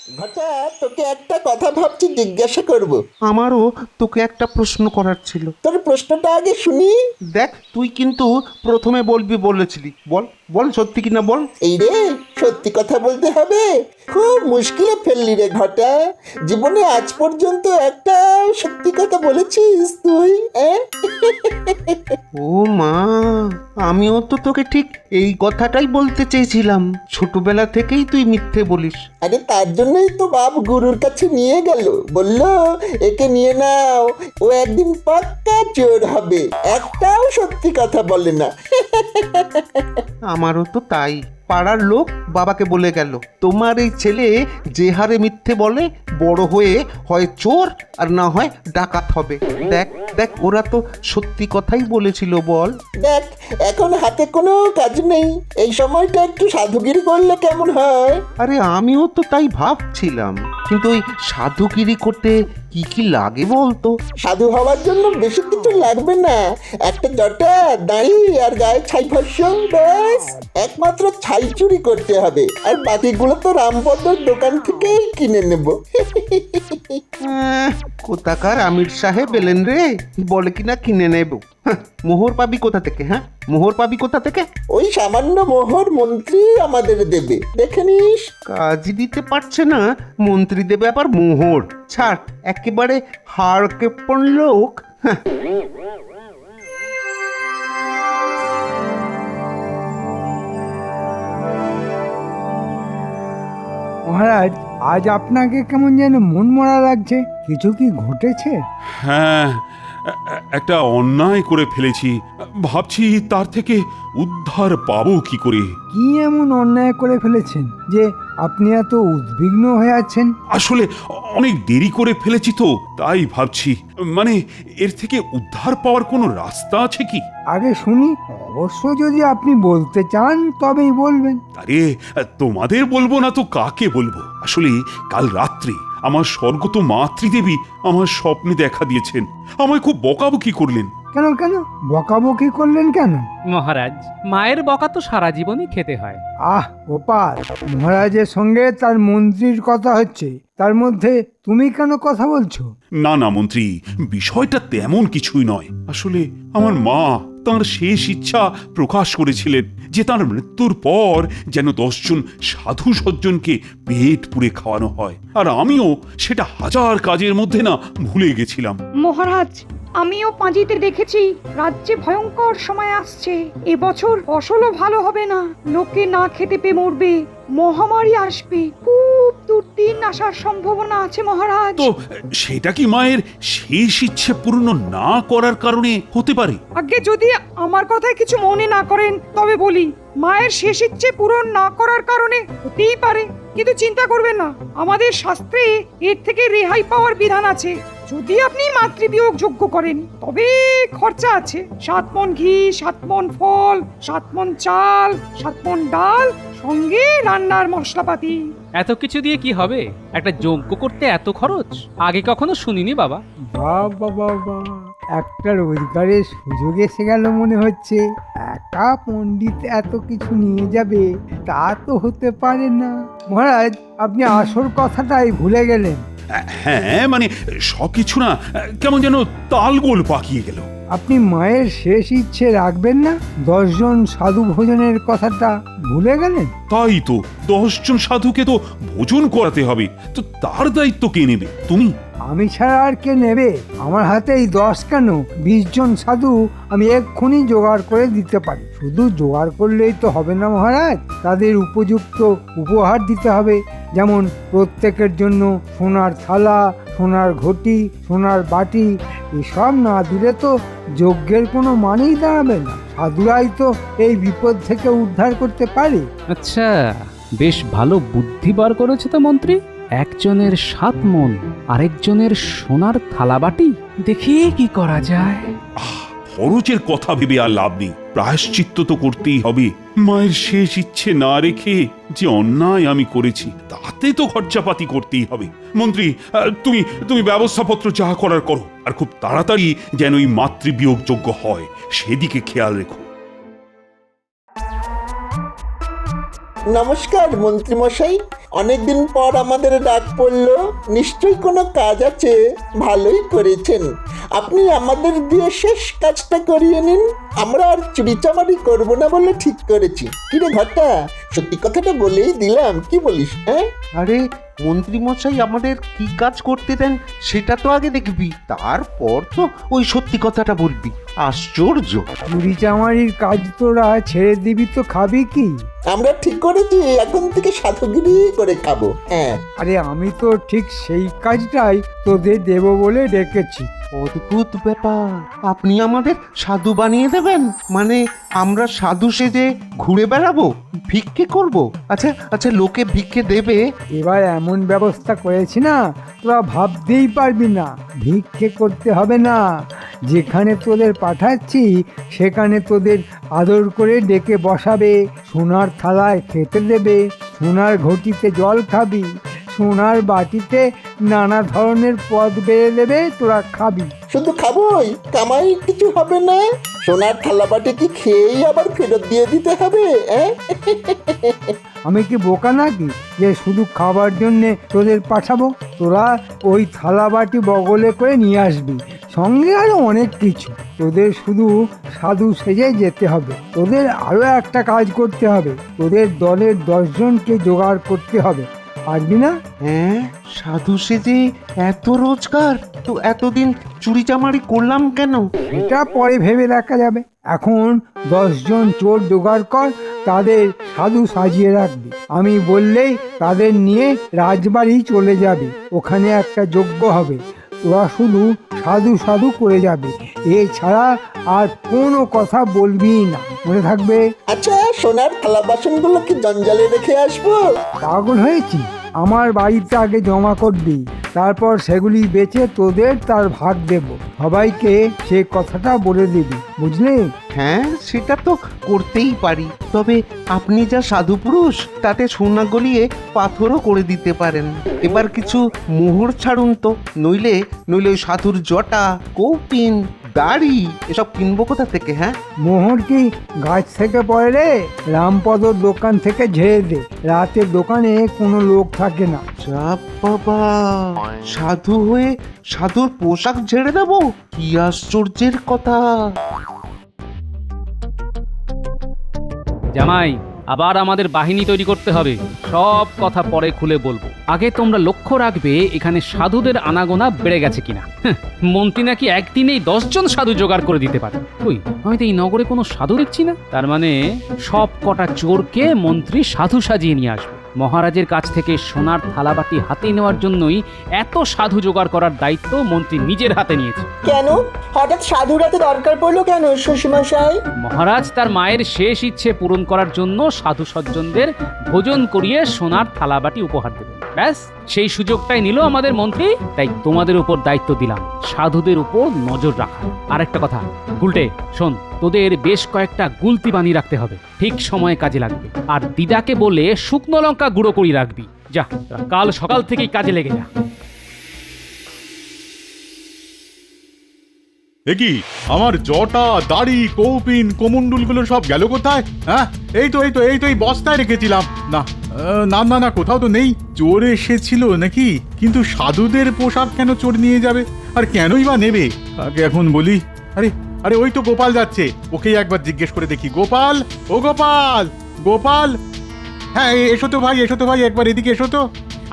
ঘটা, তোকে একটা কথা ভাবছি জিজ্ঞাসা করব। আমারও তোকে একটা প্রশ্ন করার ছিল। তোর প্রশ্নটা আগে শুনি। দেখ, তুই কিন্তু প্রথমে বলবি বলেছিলি। বল বল, সত্যি কিনা বল। এই রে, সত্যি কথা বলতে হবে? খুব মুশকিলে ফেললি রে ঘটা। জীবনে আজ পর্যন্ত একটা সত্যি কথা বলেছিস তুই? ও মা, আমিও তো তোকে ঠিক এই কথাটাই বলতে চেয়েছিলাম। ছোটবেলা থেকেই তুই মিথ্যে বলিস। আরে তার জন্যই তো বাপ গুরুর কাছে নিয়ে গেল, বললো একে নিয়ে নাও, ও একদিন পাক্কা চোর হবে, একটাও সত্যি কথা বলে না। আমারও তো তাই। পাড়ার লোক বাবাকে বলে গেল, তোমার এই ছেলে যে হারে মিথ্যে বলে, বড় হয়ে হয় চোর আর না হয় ডাকাত হবে। দেখ দেখ, ওরা তো সত্যি কথাই বলেছিল। বল। দেখ, এখন হাতে কোনো কাজ নেই, এই সময়টা একটু সাধুগিরি করলে কেমন হয়? আরে আমিও তো তাই ভাবছিলাম, কিন্তু ওই সাধুগিরি করতে কি কি লাগে বলতো? সাধু হওয়ার জন্য বেশি কিছু লাগবে না, একটা জটা, দাড়ি আর গায়ে ছাই ভস্য, ব্যাস। একমাত্র ছাই চুরি করতে হবে, আর বাকিগুলো তো রামপদর দোকান থেকেই কিনে নেব। কোথাকার আমির সাহেব এলেন রে, বলে কিনা কিনে নেব। মোহর পাবি কোথা থেকে? হ্যাঁ, মোহর পাবি কোথা থেকে? ওই সামান্য মোহর মন্ত্রী আমাদের দেবে, দেখে নিস। কাজই দিতে পারছে না, মন্ত্রী দেবে আবার মোহর? ছাড়, একেবারে হাড় কেপন লোক। মহারাজ, আজ আপনাকে কেমন যেন মনমরা লাগছে। কিছু কি ঘটেছে? হ্যাঁ, একটা অন্যায় করে ফেলেছি। ভাবছি তার থেকে উদ্ধার পাবো কি করে। কি এমন অন্যায় করে ফেলেছেন যে আপনি এত উদ্বিগ্ন হয়ে আছেন? আসলে অনেক দেরি করে ফেলেছি তো, তাই ভাবছি। মানে, এর থেকে উদ্ধার পাওয়ার কোনো রাস্তা আছে কি? আগে শুনি, অবশ্য যদি আপনি বলতে চান তবেই বলবেন। আরে, তোমাদের বলবো না তো কাকে বলবো? আসলে কাল রাত্রে আমার স্বর্গত মাতৃদেবী আমার স্বপ্নে দেখা দিয়েছেন। আমায় খুব বকাবকি করলেন। কেন কেন বকাবকি করলেন কেন? মহারাজ, মায়ের বকা তো সারা জীবনই খেতে হয়। আহ গোপাল, মহারাজের সঙ্গে তার মন্ত্রীর কথা হচ্ছে, তার মধ্যে তুমি কেন কথা বলছো? না না মন্ত্রী, বিষয়টা তেমন কিছুই নয়। আসলে আমার মা তাঁর শেষ ইচ্ছা প্রকাশ করেছিলেন যে তার মৃত্যুর পর যেন 10 জন সাধু সজ্জনকে পেট পুড়ে খাওয়ানো হয়, আর আমিও সেটা হাজার কাজের মধ্যে না ভুলে গেছিলাম। মহারাজ, আমিও পাঁজিতে দেখেছি রাজ্যে ভয়ঙ্কর সময় আসছে। এবছর ফসলও ভালো হবে না, লোকে না খেতে পেয়ে মরবে, মহামারী আসবে, খুব দুর্দিন আসার সম্ভাবনা আছে মহারাজ। তো সেটা কি মায়ের শেষ ইচ্ছে পূর্ণ না করার কারণে হতে পারে? আগে যদি আমার কথায় কিছু মনে না করেন তবে বলি, মায়ের শেষ ইচ্ছে পূরণ না করার কারণে হতেই পারে, কিন্তু চিন্তা করবেন না, আমাদের শাস্ত্রে এর থেকে রেহাই পাওয়ার বিধান আছে। যদি আপনি মাতৃবিয়োগ যোগ্য করেন তবে খরচা আছে। 7 মণ ঘি, 7 মণ ফল, 7 মণ চাল, 7 মণ ডাল, সঙ্গে রান্নার মশলাপাতি। এত কিছু দিয়ে কি হবে? একটা যজ্ঞ করতে এত খরচ আগে কখনো শুনিনি বাবা। বাবা বাবা, একটা রোজগারের সুযোগ এসে গেল মনে হচ্ছে। একা পণ্ডিত এত কিছু নিয়ে যাবে তা তো হতে পারে না। মহারাজ, আপনি আসল কথাটাই ভুলে গেলেন। হ্যাঁ, মানে সবকিছু না কেমন যেন তালগোল পাকিয়ে গেল। আপনি মায়ের শেষ ইচ্ছে রাখবেন না? 10 জন সাধু ভোজনের কথাটা ভুলে গেলেন? তাই তো, 10 জন সাধুকে তো ভোজন করাতে হবে, তো তার দায়িত্ব কে নেবে? তুমি? আমি ছাড়া আর কে নেবে? আমার হাতেই 10 কেন, 20 জন সাধু আমি এক্ষুনি জোগাড় করে দিতে পারি। শুধু জোগাড় করলেই তো হবে না মহারাজ, তাদের উপযুক্ত উপহার দিতে হবে। যেমন প্রত্যেকের জন্য সোনার থালা, সোনার ঘটি, সোনার বাটি। এসব না দিলে তো যজ্ঞের কোনো মানেই দাঁড়াবে না। সাধুরাই তো এই বিপদ থেকে উদ্ধার করতে পারে। আচ্ছা, বেশ ভালো বুদ্ধি বার করেছে তো মন্ত্রী। একজনের 7 মণ, আরেকজনের সোনার থালাবাটি। দেখি কি করা যায়। খরচের কথা ভেবে আর লাভ নেই, প্রায়শ্চিত্ত তো করতেই হবে। মায়ের শেষ ইচ্ছে না রেখে যে অন্যায় আমি করেছি তাতে তো খরচাপাতি করতেই হবে। মন্ত্রী, তুমি তুমি ব্যবস্থাপত্র যা করার করো, আর খুব তাড়াতাড়ি যেন এই মাতৃবিয়োগ যোগ্য হয় সেদিকে খেয়াল রেখো। নমস্কার মন্ত্রী মশাই, অনেকদিন পর আমাদের ডাক পড়লো, নিশ্চয়ই কোনো কাজ আছে। ভালোই করেছেন, আপনি আমাদের দিয়ে শেষ কাজটা করিয়ে নিন। আমরা আর চুরিচামারি করবো না বলে ঠিক করেছি। কিরে ঘটা, সত্যি কথাটা বলেই দিলাম, কি বলিস? হ্যাঁ, আরে মন্ত্রী মশাই আমাদের কি কাজ করতে দেন সেটা তো আগে দেখবি, তারপর তো ওই সত্যি কথাটা বলবি। আশ্চর্য! চুরি চামারির কাজ তোরা ছেড়ে দিবি তো খাবি কি? আমরা ঠিক করেছি এখন থেকে সাধুগিরি করে খাবো। হ্যাঁ, আরে আমি তো ঠিক সেই কাজটাই তোদের দেব বলে ডেকেছি। অদ্ভুত ব্যাপার, আপনি আমাদের সাধু বানিয়ে দেবেন? মানে আমরা সাধু সেজে ঘুরে বেড়াবো, ভিক্ষে করব? আচ্ছা আচ্ছা, লোকে ভিক্ষে দেবে? এবার এমন ব্যবস্থা করেছি না, তোরা ভাবতেই পারবি না। ভিক্ষে করতে হবে না, যেখানে তোদের পাঠাচ্ছি সেখানে তোদের আদর করে ডেকে বসাবে, সোনার থালায় খেতে দেবে, সোনার ঘটিতে জল খাবি, সোনার বাটিতে নানা ধরনের পদ বেড়ে দেবে, তোরা খাবি। শুধু খাবোই, কামাই কিছু হবে না? সোনার থালাবাটি কি খেয়েই আবার ফেরত দিয়ে দিতে হবে? আমি কি বোকা নাকি যে শুধু খাবার জন্যে তোদের পাঠাবো? তোরা ওই থালা বাটি বগলে করে নিয়ে আসবি, সঙ্গে আরো অনেক কিছু। তোদের শুধু সাধু সেজে যেতে হবে। তোদের আরো একটা কাজ করতে হবে, তোদের দলের 10 জনকে জোগাড় করতে হবে। পারবি না? হ্যাঁ, সাধু সেজে এত রোজগার? তো এতদিন চুরি চামারি করলাম কেন? এটা পরে ভেবে দেখা যাবে। এখন 10 জন চোর জোগাড় কর, তাদের সাধু সাজিয়ে রাখবি। আমি বললেই তাদের নিয়ে রাজবাড়ি চলে যাবে, ওখানে একটা যজ্ঞ হবে। তোরা শুধু সাধু সাধু করে যাবে, এছাড়া আর কোনো কথা বলবি না, মনে থাকবে? আচ্ছা, সোনার থালা বাসনগুলো কি জঞ্জালে রেখে আসবো? পাগল হয়েছি? আমার বাড়িতে আগে জমা করবি, তারপর সেগুলি বেচে তোদের তার ভাগ দেব। সবাইকে সে কথাটা বলে দিবি, বুঝলি? হ্যাঁ, সেটা তো করতেই পারি, তবে আপনি যা সাধু পুরুষ, তাতে সোনা গলিয়ে পাথরও করে দিতে পারেন। এবার কিছু মোহর ছাড়ুন তো, নইলে নইলে ওই সাধুর জটা, কৌপিন, দাড়ি এসব কিনবো কোথা থেকে? হ্যাঁ, মোহর কি গাছ থেকে পড়ে রে? রামপদর দোকান থেকে ঝেড়ে দে, রাতে দোকানে কোনো লোক থাকে না। যা বাবা, সাধু হয়ে সাধুর পোশাক ঝেড়ে দেবো? কি আশ্চর্যের কথা! জামাই, আবার আমাদের বাহিনী তৈরি করতে হবে। সব কথা পরে খুলে বলবো, আগে তোমরা লক্ষ্য রাখবে এখানে সাধুদের আনাগোনা বেড়ে গেছে কিনা। মন্ত্রী নাকি একদিনেই 10 জন সাধু জোগাড় করে দিতে পারে। ওই, আমি তো এই নগরে কোনো সাধু দেখছি না। তার মানে সব কটা চোরকে মন্ত্রী সাধু সাজিয়ে নিয়ে আসবে। মহারাজের কাছ থেকে সোনার থালাবাটি হাতে নেওয়ার জন্যই এত সাধু জোগাড় করার দায়িত্ব মন্ত্রী নিজের হাতে নিয়েছে। কেন হঠাৎ সাধুরাতে দরকার পড়লো কেন শ্বশুরমশাই? মহারাজ তার মায়ের শেষ ইচ্ছে পূরণ করার জন্য সাধু সজ্জনদের ভোজন করিয়ে সোনার থালাবাটি উপহার দেবেন। ব্যাস, সেই সুযোগটাই নিল আমাদের মন্ত্রী। তাই তোমাদের উপর দায়িত্ব দিলাম সাধুদের উপর নজর রাখা। আর একটা কথা, গুলটে শোন, তোদের বেশ কয়েকটা গুলতি বানিয়ে রাখতে হবে, ঠিক সময়ে কাজে লাগবে। আর দিদাকে বলে শুকনো লঙ্কা গুঁড়ো করে রাখবি। যা, কাল সকাল থেকেই কাজে লেগে যা। কি আমার জটা, দাড়ি, কৌপিন, কোমণ্ডুলগুলো সব গেল কোথায়? হ্যাঁ, এই তো এই বস্তায় রেখেছিলাম। না না না না, কোথাও তো নেই। চোর এসেছিল নাকি? কিন্তু সাধুদের পোশাক কেন চোর নিয়ে যাবে? আর কেনই বা নেবে? আগে এখন বলি। আরে আরে, ওই তো গোপাল যাচ্ছে, ওকেই একবার জিজ্ঞেস করে দেখি। গোপাল, ও গোপাল, গোপাল! হ্যাঁ, এসো তো ভাই, একবার এদিকে এসো তো।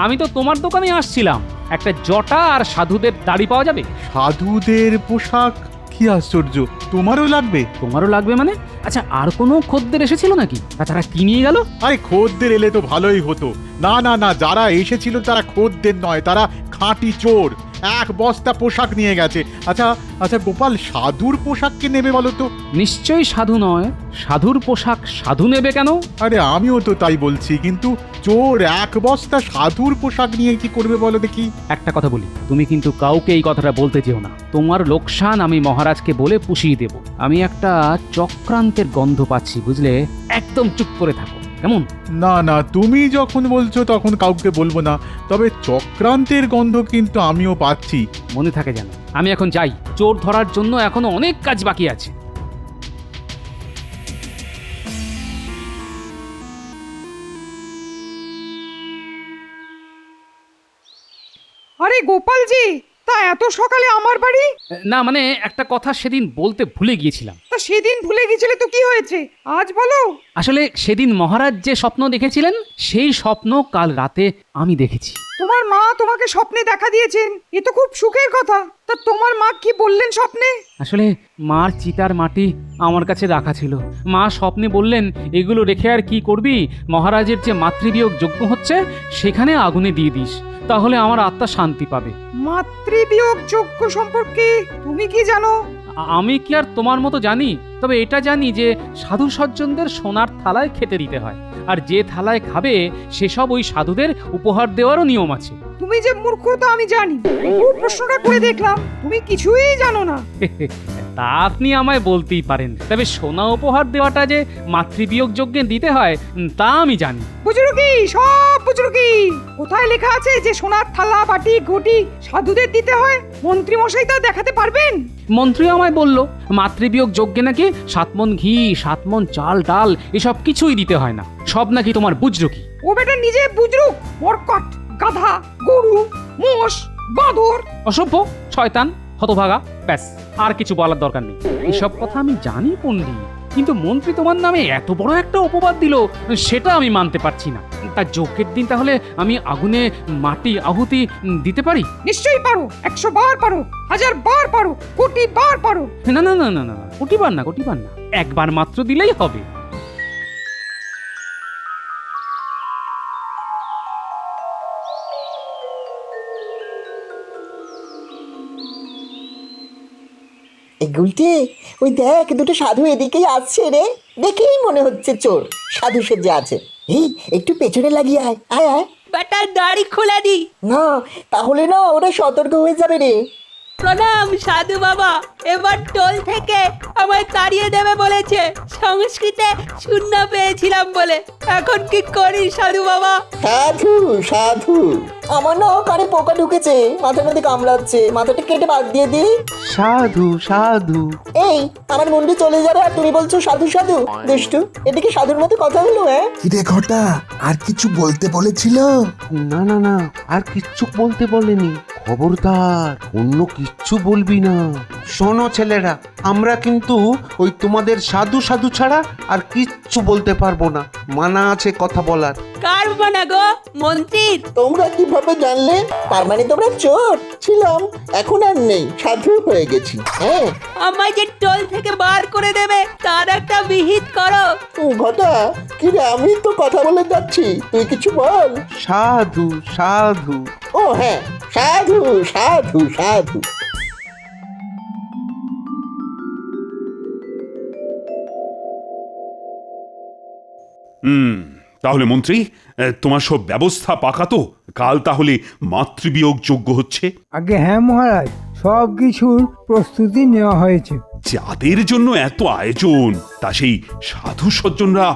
আমি তো তোমার দোকানে আসছিলাম, একটা জটা আর সাধুদের দাড়ি পাওয়া যাবে? সাধুদের পোশাক? কি আশ্চর্য, তোমারও লাগবে? তোমারও লাগবে মানে? আচ্ছা, আর কোনো খদ্দের এসেছিল নাকি? তাছাড়া কি নিয়ে গেল? আরে খদ্দের এলে তো ভালোই হতো। না না না, যারা এসেছিল তারা খদ্দের নয়, তারা খাঁটি চোর। 1 বস্তা পোশাক নিয়ে গেছে। আচ্ছা আচ্ছা গোপাল, সাধুর পোশাক কে নেবে বলো তো? নিশ্চয়ই সাধু নয়। সাধুর পোশাক সাধু নেবে কেন? আরে আমিও তো তাই বলছি, কিন্তু চোর 1 বস্তা সাধুর পোশাক নিয়ে কি করবে বলো দেখি? একটা কথা বলি, তুমি কিন্তু কাউকে এই কথাটা বলতে যেও না। তোমার লোকসান আমি মহারাজকে বলে পুষিয়ে দেব। আমি একটা চক্রান্তের গন্ধ পাচ্ছি, বুঝলে? একদম চুপ করে থাকো, কেমন? না না, তুমি যখন বলছো তখন কাউকে বলবো না, তবে চক্রান্তের গন্ধ কিন্তু আমিও পাচ্ছি। মনে থাকে যেন। আমি এখন যাই, চোর ধরার জন্য এখনো অনেক কাজ বাকি আছে। আরে গোপালজি, তা এত সকালে আমার বাড়ি? না মানে একটা কথা সেদিন বলতে ভুলে গিয়েছিলাম। তা সেদিন ভুলে গেছিলে তো কি হয়েছে, আজ বলো। আসলে সেদিন মহারাজ যে স্বপ্ন দেখেছিলেন সেই স্বপ্ন কাল রাতে আমি দেখেছি। তোমার মা তোমাকে স্বপ্নে দেখা দিয়েছেন, এ তো খুব সুখের কথা। তা তোমার মা কি বললেন স্বপ্নে? আসলে মার চিতার মাটি আমার কাছে রাখা ছিল। মা স্বপ্নে বললেন, এগুলো রেখে আর কি করবি, মহারাজের যে মাতৃবিয়োগ যজ্ঞ হচ্ছে সেখানে আগুনে দিয়ে দিস, তাহলে আমার আত্মা শান্তি পাবে। মাতৃবিয়োগ যজ্ঞ সম্পর্কে তুমি কি জানো? আমি কি আর তোমার মতো জানি? তবে এটা জানি যে সাধু সজ্জনদের সোনার থালায় খেতে দিতে হয়, আর যে থালায় খাবে সেসব ওই সাধুদের উপহার দেওয়ারও নিয়ম আছে। তুমি যে মূর্খ তা আমি জানি, খুব প্রশ্নটা করে দেখলাম তুমি কিছুই জানো না। তা আপনি আমায় বলতেই পারেন, তবে সোনা উপহার দেওয়াটা যে মাতৃবিয়োগ যজ্ঞে দিতে হয় তা আমি জানি। বুঝরুকি, সব বুঝরুকি। কোথায় লেখা আছে যে সোনার থালা বাটি ঘটি সাধুদের দিতে হয়? মন্ত্রী মশাই তা দেখাতে পারবেন? মন্ত্রী আমায় বলল মাতৃবিয়োগ যজ্ঞে নাকি 7 মণ ঘি, 7 মণ চাল ডাল এসব কিছুই দিতে হয় না, সব নাকি তোমার বুঝরুকি। ও বেটা নিজে বুঝরুক, মরকট, গাধা, গরু, মোষ, বাঁদর। অসভ্য, শয়তান, হতভাগা, ব্যাস আর কিছু বলার দরকার নেই। এসব কথা আমি জানি পণ্ডিত, কিন্তু মন্ত্রী তোমার নামে এত বড় একটা অপবাদ দিল সেটা আমি মানতে পারছি না। তার যজ্ঞের দিন তাহলে আমি আগুনে মাটি আহুতি দিতে পারি? নিশ্চয়ই পারো, 100 বার পারো, 1000 বার পারো, কোটি বার পারো। না না না না না, কোটিবার না, কোটিবার না, একবার মাত্র দিলেই হবে। এই গুলটে, ওই দেখ দুটো সাধু এদিকেই আসছে রে, দেখেই মনে হচ্ছে চোর। সাধু সেজে আছে। এই একটু পেছনে লাগিয়ে আয়, আয় আয়। বেটার দাড়ি খুলে দি। না, তাহলে না ওরা সতর্ক হয়ে যাবে রে। প্রণাম সাধু বাবা, এবার টোল থেকে আমায় তাড়িয়ে দেবে বলেছে, সংস্কৃতে শূন্য পেয়েছিলাম বলে। এখন কি করি সাধু বাবা? সাধু সাধু, আমার না কানে পোকা ঢুকেছে, মাথার মধ্যে কামড়াচ্ছে, মাথাটা কেটে বাদ দিয়ে দি। সাধু সাধু। এই আমার মুন্ডি চলে যাবে আর তুমি বলছো সাধু সাধু? দুষ্টু, এদিকে সাধুর মতো কথা হলো? হ্যাঁ কিরে ঘটা, আর কিছু বলতে বলেছিল? না না না, আর কিচ্ছু বলতে বলেনি। খবরদার অন্য কিচ্ছু বলবি না। শোনো ছেলেরা, আমরা কিন্তু ওই তোমাদের সাধু সাধু ছাড়া আর কিচ্ছু বলতে পারবো না, মানা আছে কথা বলার। কার বানা গো? মন্ত্রীর? তোমরা কিভাবে জানলে? তার মানে তোমরা চোর? ছিলাম, এখন আর নেই, সাধু হয়ে গেছি। হ্যাঁ আমায় যে টোল থেকে বার করে দেবে তার একটা বিহিত করো। ঘটা, কিরে আমি তো কথা বলে যাচ্ছি, তুই কিছু বল। সাধু সাধু। ও হ্যাঁ, সাধু সাধু সাধু। তাহলে মন্ত্রী, তোমার সব ব্যবস্থা পাকা তো? কাল তাহলে মাতৃবিয়োগ যজ্ঞ হচ্ছে? আগে হ্যাঁ মহারাজ, সব কিছুর প্রস্তুতি নেওয়া হয়েছে। যাদের জন্য এত আয়োজন, তা সেই সাধু সজ্জনরা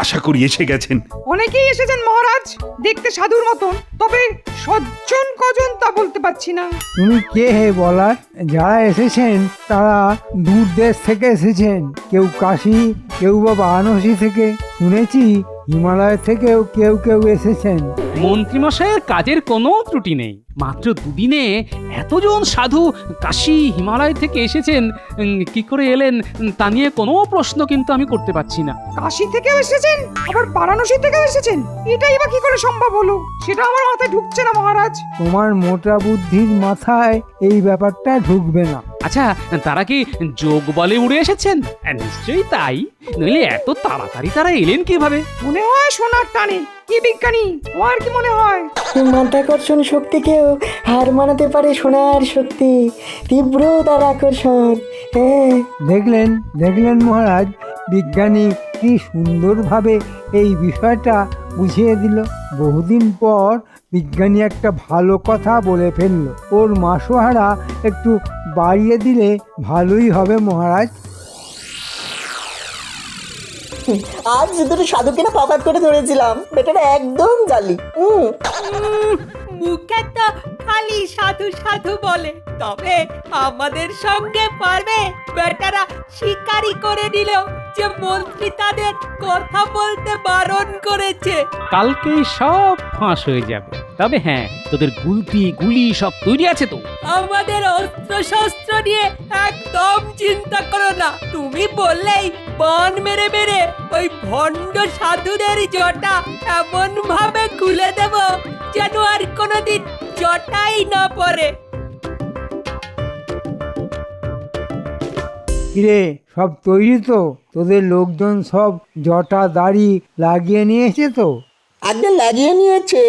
আশা করি এসে গেছেন। অনেকেই এসেছেন মহারাজ, দেখতে সাধুর মতন, তবে সজ্জন কজন তা বলতে পারছি না। তুমি কে হে বলার? যারা এসেছেন তারা দূর দেশ থেকে এসেছেন, কেউ কাশী, কেউ বা বারাণসী থেকে, শুনেছি হিমালয় থেকেও কেউ কেউ এসেছেন। মন্ত্রীমশাইয়ের কাজের কোনো ত্রুটি নেই। মাত্র দুদিনে এতজন সাধু কাশী হিমালয় থেকে এসেছেন, কি করে এলেন তা নিয়ে কোনো প্রশ্ন কিন্তু আমি করতে পারছি না। কাশী থেকেও এসেছেন, আবার বারাণসী থেকেও এসেছেন, এটাই বা কি করে সম্ভব হলো? সেটা আমার মাথায় ঢুকছে না মহারাজ। তোমার মোটা বুদ্ধির মাথায় এই ব্যাপারটা ঢুকবে না। আচ্ছা, তারা কি যোগ বলে উড়ে এসেছেন? নিশ্চয়ই তাই, নইলে এত তাড়াতাড়ি তারা এলেন কিভাবে? মনে হয় সোনার টানে। কি বিজ্ঞানী, তোমার কি মনে হয়? মাধ্যাকর্ষণ শক্তিকেও হার মানাতে পারে সোনার শক্তি, তীব্র তার আকর্ষণ। হ্যাঁ দেখলেন দেখলেন মহারাজ, বিজ্ঞানী কি সুন্দরভাবে এই বিষয়টা বুঝিয়ে দিল। বহুদিন পর বিজ্ঞানী একটা ভালো কথা বলে ফেলল। ওর মাসোহারা একটু বাড়িয়ে দিলে ভালোই হবে মহারাজ। আজ দুটো সাধুকে না পাপাত করে ধরেছিলাম, বেটারা একদম জালি। মুখে তো খালি সাধু সাধু বলে, তবে আমাদের সঙ্গে পারবে? বেটারা শিকারি করে নিল, যে মন্ত্রী তাদের কথা বলতে বারণ করেছে। কালকেই সব ফাঁস হয়ে যাবে। তবে হ্যাঁ, তোদের গুলি সব তৈরি আছে তো? আমাদের অস্ত্র শস্ত্র নিয়ে একদম চিন্তা করো না। তুমি বললেই বান মেরে মেরে ওই ভণ্ড সাধুদের জটা এমন ভাবে খুলে দেব যেন আর কোনোদিন জটাই না পড়ে। কিরে, সব তৈরি তো? তোদের লোকজন সব জটা দাড়ি লাগিয়ে নিয়েছে তো? আগে লাগিয়ে নিয়েছে।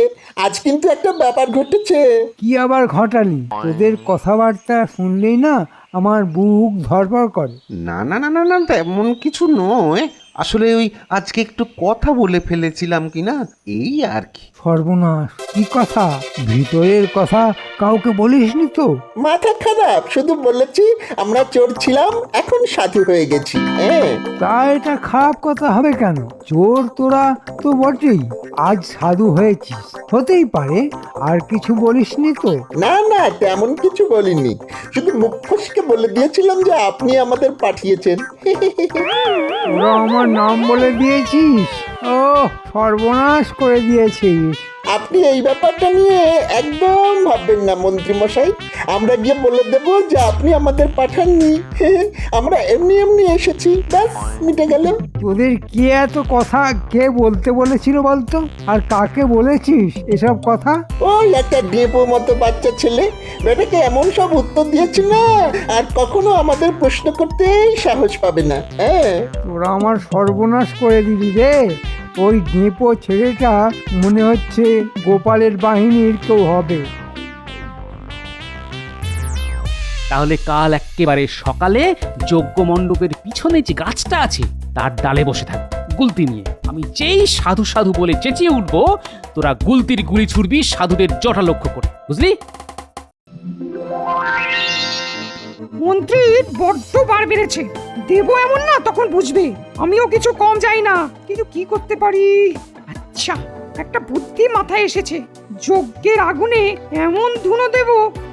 আজ কিন্তু একটা ব্যাপার ঘটেছে। কি আবার ঘটালি? তোদের কথাবার্তা শুনলেই না আমার বুক ধড়ফড় করে। না না না না না, তেমন কিছু নয়। আসলে ওই আজকে একটু কথা বলে ফেলেছিলাম কি না, এই আর কি। সর্বনাশ! কি কথা? ভিতরের কথা কাউকে বলিসনি তো? মাথা খারাপ, শুধু বলেছি আমরা চোর ছিলাম, এখন সাধু হয়ে গেছি। হ্যাঁ, তা এটা খারাপ কথা হবে কেন? চোর তোরা তো বটেই, আজ সাধু হয়েছিস, হতেই পারে। আর কিছু বলিসনি তো? না না, তেমন কিছু বলিনি। শুধু মুখ ফসকে বলে দিয়েছিলাম যে আপনি আমাদের পাঠিয়েছেন। তোরা আমার নাম বলে দিয়েছিস? ও, সর্বনাশ করে দিয়েছিস। আপনি এই ব্যাপারটা নিয়ে একদম ভাববেন না মন্ত্রী মশাই। আমরা গিয়ে বলে দেব যে আপনি আমাদের পাঠাননি, আমরা এমনি এমনি এসেছি, ব্যাস মিটে গেল। তোদের কে এত কথা কে বলতে বলেছিল বলতো? আর কাকে বলেছিস এসব কথা? ওই একটা ডেপো মতো বাচ্চা ছেলে, বেটাকে এমন সব উত্তর দিয়েছে না আর কখনো আমাদের প্রশ্ন করতেই সাহস পাবে না। হ্যাঁ, তোরা আমার সর্বনাশ করে দিলি রে। ওই ডেপো ছেলেটা মনে হচ্ছে গোপালের বাহিনীর কেউ হবে। তাহলে কাল একেবারে সকালে যজ্ঞ মণ্ডপের পিছনে যে গাছটা আছে তার ডালে বসে থাক গুলতি নিয়ে। আমি যেই সাধু সাধু বলে চেঁচিয়ে উঠবো, তোরা গুলতির গুলি ছুড়বি সাধুদের জটা লক্ষ্য করে, বুঝলি? মন্ত্রীর বড্ড বার বেড়েছে। দেবো এমন না, তখন বুঝবে। আমিও কিছু কম যাই না, কিন্তু কি করতে পারি? আচ্ছা, একটা বুদ্ধি মাথায় এসেছে। যজ্ঞের আগুনে এমন ধুনো দেব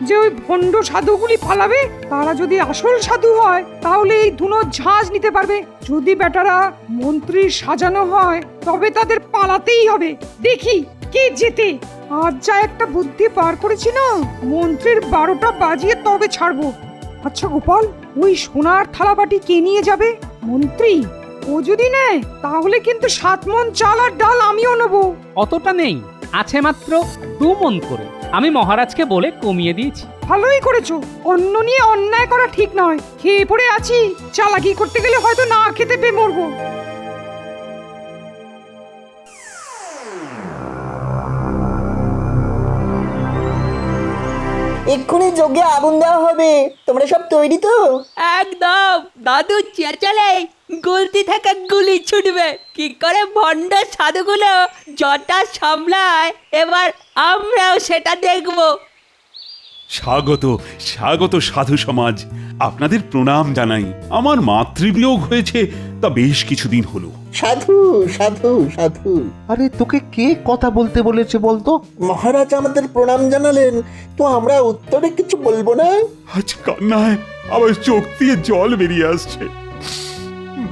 যে ওই ভণ্ড সাধুগুলি পালাবে। তারা যদি আসল সাধু হয় তাহলে এই ধুনো ঝাঁজ নিতে পারবে। যদি বেটারা মন্ত্রীর সাজানো হয় তবে তাদের পালাতেই হবে। দেখি কে জেতে। আজ যা একটা বুদ্ধি পার করেছি না, মন্ত্রীর 12টা বাজিয়ে তবে ছাড়বো। আচ্ছা গোপাল, ওই সোনার থালাবাটি কে নিয়ে যাবে? মন্ত্রী। ও যদি নেয় তাহলে কিন্তু 7 মণ চাল আর ডাল আমিও নেবো। অতটা নেই, আছে মাত্র 2 মণ করে। আমি মহারাজকে বলে কমিয়ে দিয়েছি। ভালোই করেছো। অন্ন নিয়ে অন্যায় করা ঠিক নয়। খেয়ে পড়ে আছি, চালাকি করতে গেলে হয়তো না খেতে পেয়ে মরবো। এক্ষুনি যজ্ঞে আগুন দেওয়া হবে, তোমরা সব তৈরি তো? একদম। দাদু চেঁচালে গুলতি থেকে গুলি ছুটবে। কি করে ভণ্ড সাধুগুলো জটা সামলায় এবার আমরাও সেটা দেখবো। স্বাগত স্বাগত সাধু সমাজ, আপনাদের প্রণাম জানাই। আমার মাতৃবিয়োগ হয়েছে তা বেশ কিছুদিন হলো। সাধু সাধু সাধু। আরে তোকে কে কথা বলতে বলেছে বলতো? মহারাজ আমাদের প্রণাম জানালেন, তো আমরা উত্তরে কিছু বলবো না? আজ কান্নায় আবার চোখ দিয়ে জল বেরিয়ে আসছে।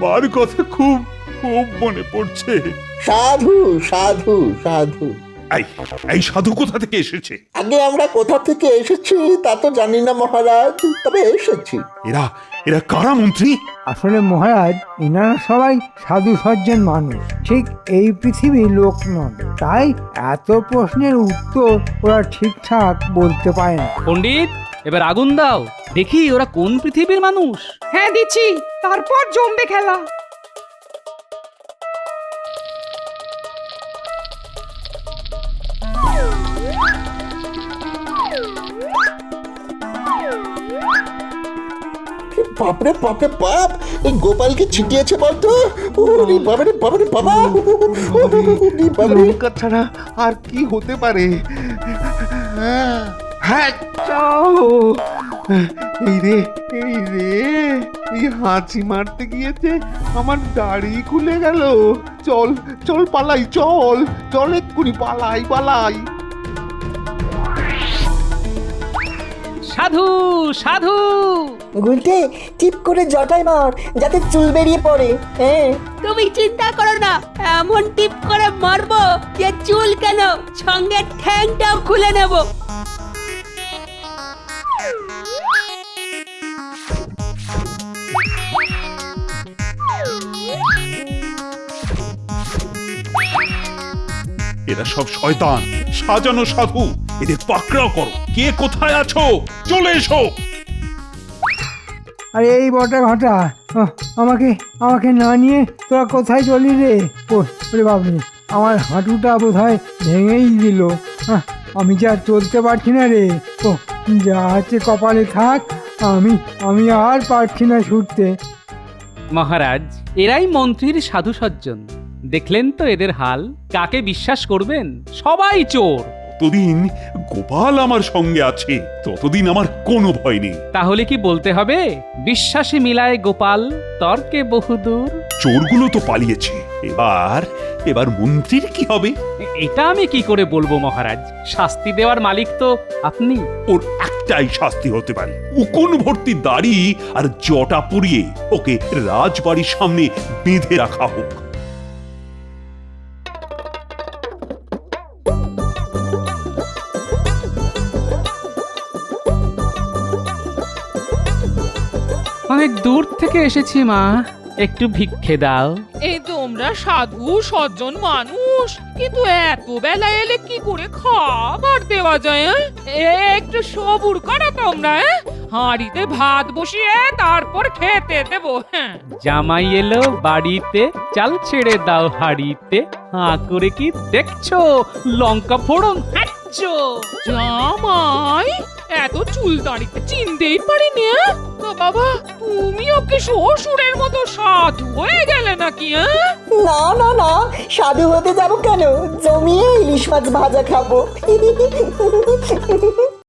মার কথা খুব খুব মনে পড়ছে। সাধু সাধু সাধু। এই এই সাধু কোথা থেকে এসেছে? আগে আমরা কোথা থেকে এসেছি তা তো জানি না মহারাজ, তবে এসেছি। এরা এরা কারা মন্ত্রী? আসলে মহারাজ, এনারা সবাই সাধু সজ্জন মানুষ, ঠিক এই পৃথিবীর লোক নন। তাই এত প্রশ্নের উত্তর ওরা ঠিকঠাক বলতে পারে না। পণ্ডিত, এবার আগুন দাও, দেখি ওরা কোন পৃথিবীর মানুষ। হ্যাঁ দিচ্ছি, তারপর জমবে খেলা। বাপরে বাপরে বাপ, এই গোপালকে ছিটিয়েছে বলতো? ওরে বাবারে বাবারে বাবা, ওরে বাবারে। লঙ্কা ছাড়া আর কি হতে পারে? হ্যাঁ, চাও। এই রে এই রে, এই হাঁচি মারতে গিয়েছে আমার দাড়ি খুলে গেল। চল চল পালাই, চল চল এক্ষুনি পালাই পালাই। সাধু সাধু। গুলটে টিপ করে জটায় মার যাতে চুল বেরিয়ে পড়ে। হ্যাঁ তুমি চিন্তা করো না, এমন টিপ করে মারবো যে চুল কেন সঙ্গে ঠ্যাংটাও খুলে নেব। এরা সব শয়তান সাজানো সাধু, এদের পাকড়াও করো। কে কোথায় আছো চলে এসো। আরে এই বটা ঘটা, আমাকে আমাকে না নিয়ে তোরা কোথায় চলি রে? ওরে বাবরে, আমার হাঁটুটা বোধহয় ভেঙেই দিল। আমি যা চলতে পারছি না রে। ও যা আছে কপালে থাক, আমি আর পারছি না ছুটতে। মহারাজ, এরাই মন্ত্রীর সাধু সজ্জন। দেখলেন তো এদের হাল। কাকে বিশ্বাস করবেন? সবাই চোর। যতদিন গোপাল আমার সঙ্গে আছে ততদিন আমার কোনো ভয় নেই। তাহলে কি বলতে হবে বিশ্বাসে মিলায় গোপাল, তর্কে বহুদূর? চোরগুলো তো পালিয়েছে, এবার মন্ত্রীর কি হবে? এটা আমি কি করে বলবো মহারাজ? শাস্তি দেওয়ার মালিক তো আপনি। ওর একটাই শাস্তি হতে পারে, উকুন ভর্তি দাড়ি আর জটা পুড়িয়ে ওকে রাজবাড়ির সামনে বেঁধে রাখা হোক। অনেক দূর থেকে এসেছি মা, একটু ভিক্ষে দাও। এই তোমরা সাধু সজ্জন মানুষ, কিন্তু এত বেলা এলে কি করে খাবার দেওয়া যায়? একটু সবুর করো তোমরা। হাঁড়িতে ভাত বসিয়ে তারপর খেতে দেবো। হ্যাঁ, জামাই এলো বাড়িতে, চাল ছেড়ে দাও হাড়িতে। হাঁ করে কি দেখছো? লঙ্কা ফোড়ন খাচ্ছো? জামাই এত চুল দাঁড়িতে চিনতেই পারিনি। তো বাবা, তুমি ওকে শ্বশুরের মতো সাধু হয়ে গেলে নাকি? না না না, সাধু হতে যাবো কেন? জমিয়ে ইলিশ মাছ ভাজা খাবো।